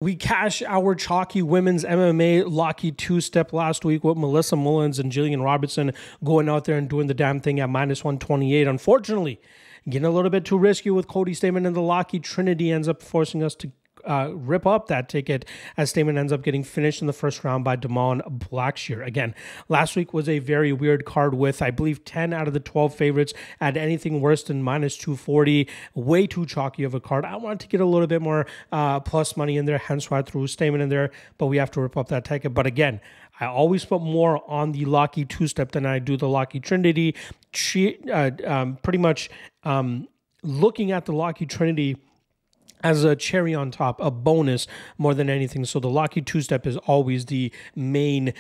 We cashed our chalky women's MMA Locky two-step last week with Melissa Mullins and Jillian Robertson going out there and doing the damn thing at -128. Unfortunately, getting a little bit too risky with Cody Stamann, and the Locky Trinity ends up forcing us to rip up that ticket as Stamann ends up getting finished in the first round by Damon Blackshear. Again, last week was a very weird card with, I believe, 10 out of the 12 favorites at anything worse than -240. Way too chalky of a card. I wanted to get a little bit more plus money in there, hence why I threw Stamann in there, but we have to rip up that ticket. But again, I always put more on the Locky two-step than I do the Locky Trinity. Pretty much looking at the Locky Trinity as a cherry on top, a bonus more than anything. So the Locky two-step is always the main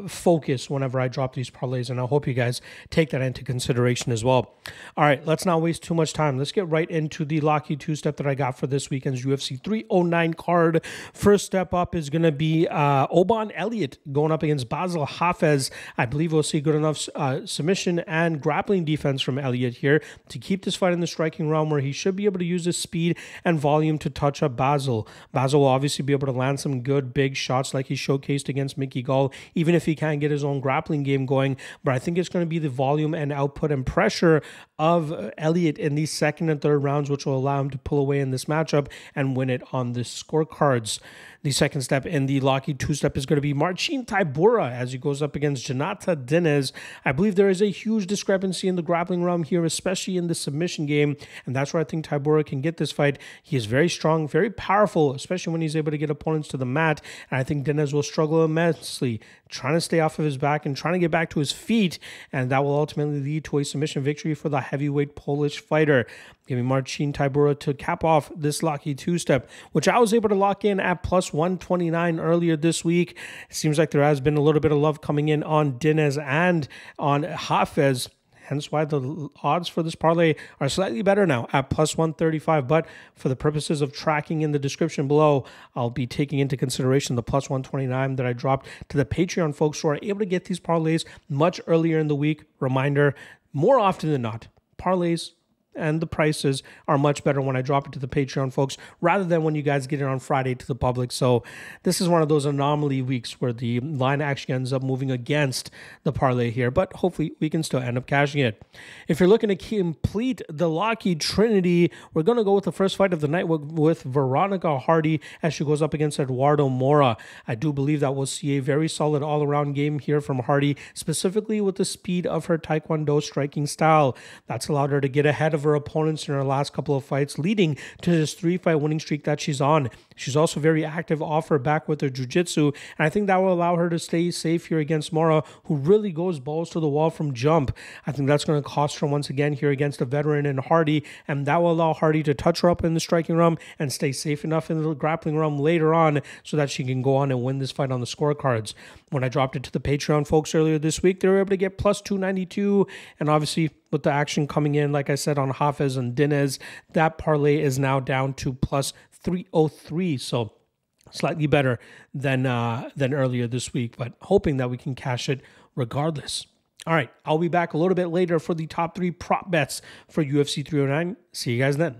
focus whenever I drop these parlays, and I hope you guys take that into consideration as well. All right, let's not waste too much time. Let's get right into the Locky two-step that I got for this weekend's UFC 309 card. First step up is going to be Oban Elliott going up against Basil Hafez. I believe we'll see good enough submission and grappling defense from Elliott here to keep this fight in the striking realm, where he should be able to use his speed and volume to touch up Basil. Basil will obviously be able to land some good big shots like he showcased against Mickey Gall, even if he can't get his own grappling game going. But I think it's going to be the volume and output and pressure of Elliott in these second and third rounds, which will allow him to pull away in this matchup and win it on the scorecards. The second step in the Locky two-step is going to be Marcin Tybura as he goes up against Jonata Dinez. I believe there is a huge discrepancy in the grappling realm here, especially in the submission game, and that's where I think Tybura can get this fight. He is very strong, very powerful, especially when he's able to get opponents to the mat, and I think Dinez will struggle immensely trying to stay off of his back and trying to get back to his feet, and that will ultimately lead to a submission victory for the heavyweight Polish fighter. Give me Marcin Tybura to cap off this Locky two-step, which I was able to lock in at +129 earlier this week. It seems like there has been a little bit of love coming in on Dinez and on Hafez, hence why the odds for this parlay are slightly better now at +135. But for the purposes of tracking in the description below, I'll be taking into consideration the +129 that I dropped to the Patreon folks who are able to get these parlays much earlier in the week. Reminder, more often than not, parlays and the prices are much better when I drop it to the Patreon folks rather than when you guys get it on Friday to the public. So this is one of those anomaly weeks where the line actually ends up moving against the parlay here, but hopefully we can still end up cashing it. If you're looking to complete the Locky Trinity, we're going to go with the first fight of the night with Veronica Hardy as she goes up against Eduardo Mora. I do believe that we'll see a very solid all-around game here from Hardy, specifically with the speed of her Taekwondo striking style. That's allowed her to get ahead of her opponents in her last couple of fights, leading to this 3-fight winning streak that she's on. She's also very active off her back with her jiu-jitsu, and I think that will allow her to stay safe here against Mora, who really goes balls to the wall from jump. I think that's going to cost her once again here against a veteran in Hardy, and that will allow Hardy to touch her up in the striking realm and stay safe enough in the grappling realm later on so that she can go on and win this fight on the scorecards. When I dropped it to the Patreon folks earlier this week, they were able to get +292, and obviously with the action coming in, like I said, on Hafez and Dinez, that parlay is now down to +303. So slightly better than earlier this week, but hoping that we can cash it regardless. All right, I'll be back a little bit later for the top 3 prop bets for UFC 309. See you guys then.